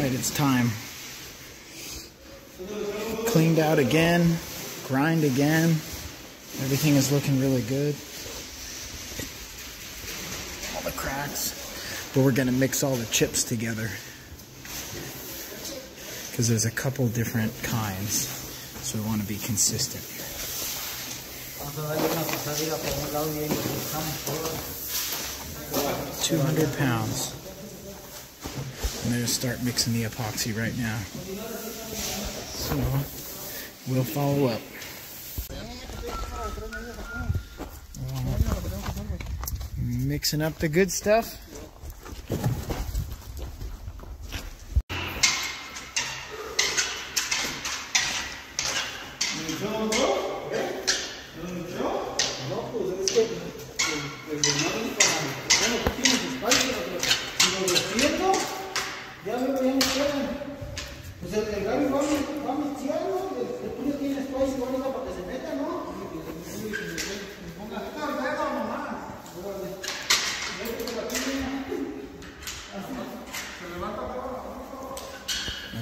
Alright, it's time. Cleaned out again, grind again. Everything is looking really good. All the cracks. But we're going to mix all the chips together, because there's a couple different kinds, so we want to be consistent. 200 pounds. I'm going to start mixing the epoxy right now. So, we'll follow up. Mixing up the good stuff.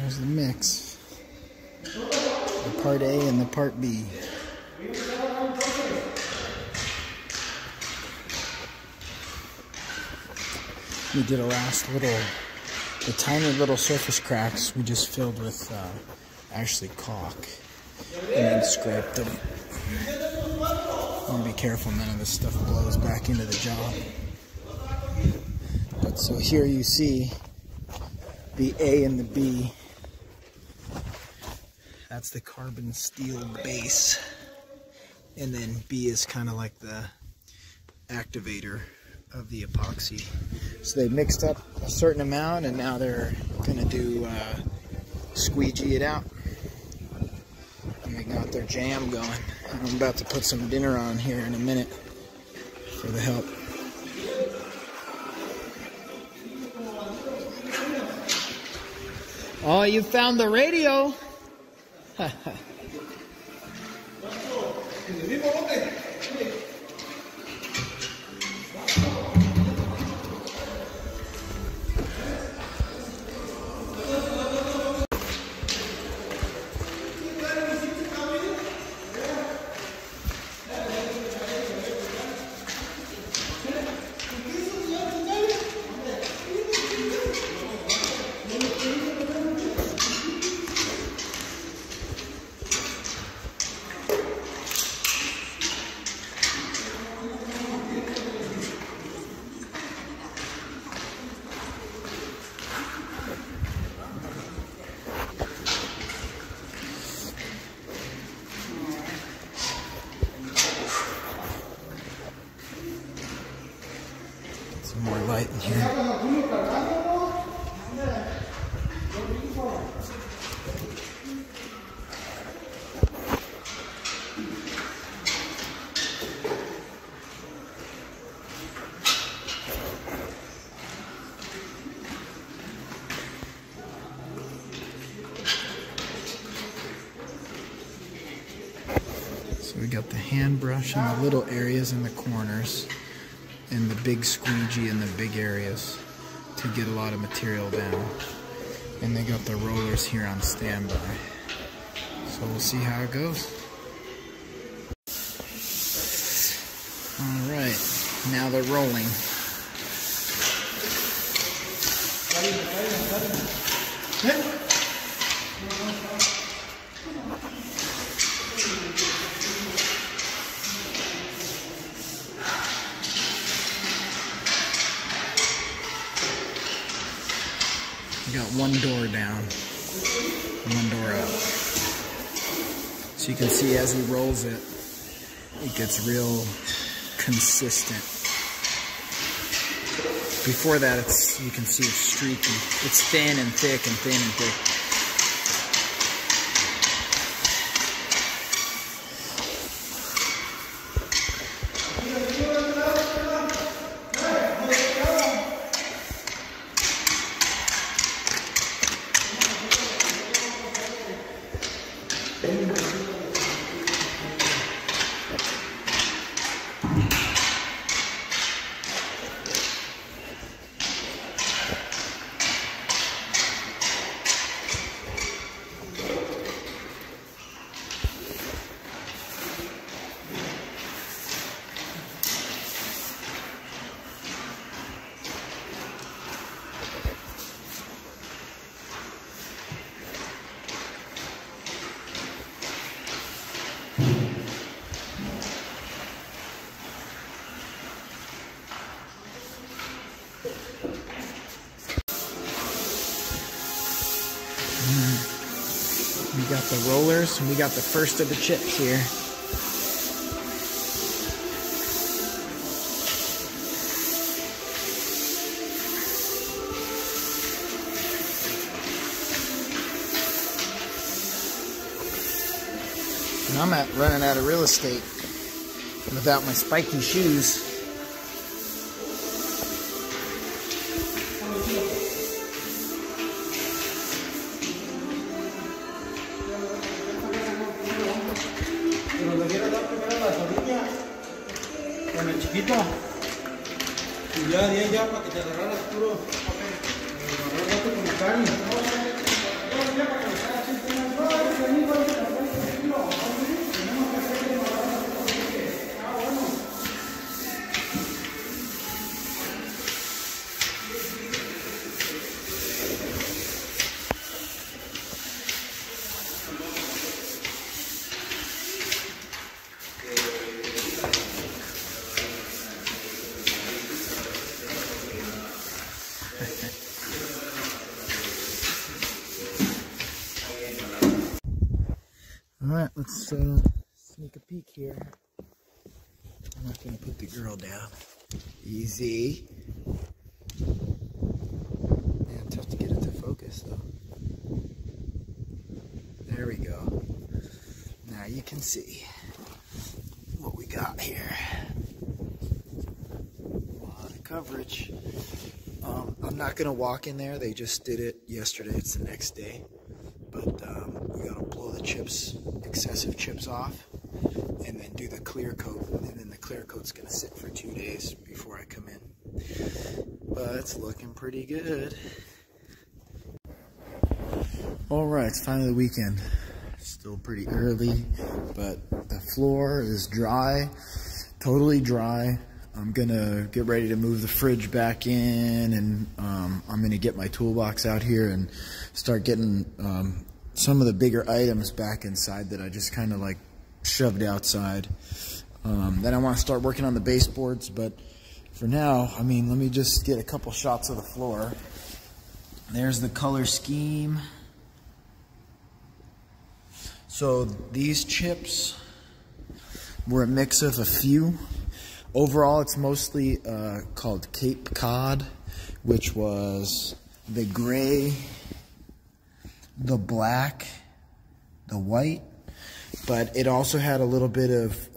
There's the mix. The part A and the part B. We did a last little, the tiny little surface cracks we just filled with actually caulk and then scraped them. I want to be careful none of this stuff blows back into the job. But so here you see the A and the B. That's the carbon steel base. And then B is kind of like the activator of the epoxy. So they mixed up a certain amount and now they're going to do squeegee it out. And they got their jam going. And I'm about to put some dinner on here in a minute for the help. Oh, you found the radio. More light in here. So we got the hand brush in the little areas in the corners, and the big squeegee in the big areas to get a lot of material down. And they got the rollers here on standby. So we'll see how it goes. Alright, now they're rolling. We got one door down, one door up. So you can see as he rolls it, it gets real consistent. Before that, you can see it's streaky. It's thin and thick and thin and thick. We got the rollers, and we got the first of the chips here. And I'm running out of real estate without my spiky shoes. Con el chiquito y ya de ahí ya para que te agarraras puro agarrar con la carne. Alright, let's sneak a peek here. I'm not going to put the girl down. Easy. Man, tough to get it to focus though. There we go. Now you can see what we got here. A lot of coverage. I'm not going to walk in there. They just did it yesterday. It's the next day. But we got to blow the chips, excessive chips off, and then do the clear coat. And then the clear coat's going to sit for 2 days before I come in. But it's looking pretty good. Alright, it's finally the weekend. Still pretty early, but the floor is dry, totally dry. I'm gonna get ready to move the fridge back in, and I'm gonna get my toolbox out here and start getting some of the bigger items back inside that I just kind of like shoved outside. Then I want to start working on the baseboards, but for now, I mean, let me just get a couple shots of the floor. There's the color scheme. So these chips were a mix of a few. Overall, it's mostly called Cape Cod, which was the gray, the black, the white, but it also had a little bit of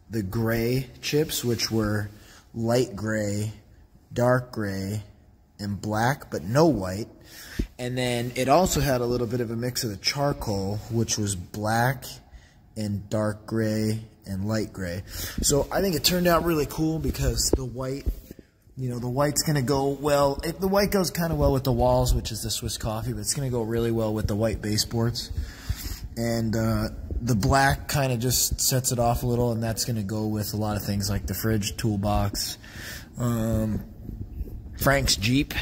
the gray chips, which were light gray, dark gray, and black, but no white. And then it also had a little bit of a mix of the charcoal, which was black and dark gray and light gray. So I think it turned out really cool because the white, you know, the white's going to go well. The white goes kind of well with the walls, which is the Swiss coffee, but it's going to go really well with the white baseboards. And the black kind of just sets it off a little, and that's going to go with a lot of things like the fridge, toolbox, Frank's Jeep.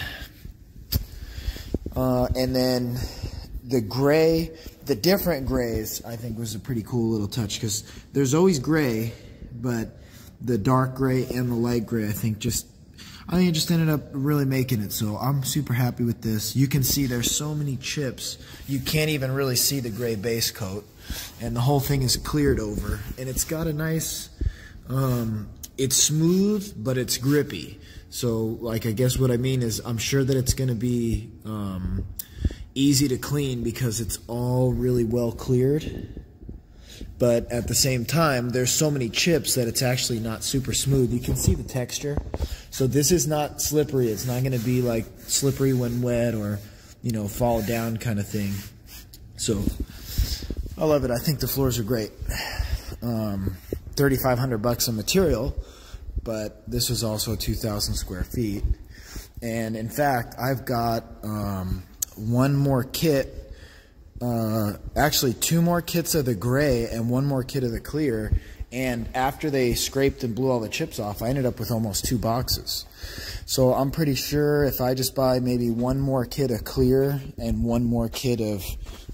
And then the gray, the different grays, I think was a pretty cool little touch, because there's always gray, but the dark gray and the light gray, I think it just ended up really making it. So I'm super happy with this. You can see there's so many chips, you can't even really see the gray base coat, and the whole thing is cleared over, and it's got a nice, it's smooth, but it's grippy. So, like, I guess what I mean is I'm sure that it's going to be easy to clean because it's all really well cleared. But at the same time, there's so many chips that it's actually not super smooth. You can see the texture. So this is not slippery. It's not going to be like slippery when wet or, you know, fall down kind of thing. So I love it. I think the floors are great. $3,500 on material, but this is also 2,000 square feet. And in fact, I've got one more kit, actually 2 more kits of the gray and 1 more kit of the clear. And after they scraped and blew all the chips off, I ended up with almost 2 boxes. So I'm pretty sure if I just buy maybe 1 more kit of clear and 1 more kit of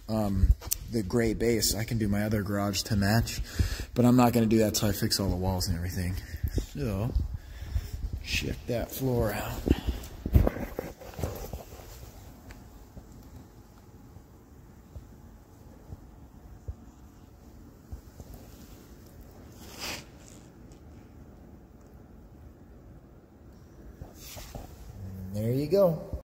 the gray base, I can do my other garage to match. But I'm not going to do that till I fix all the walls and everything. So, check that floor out. go.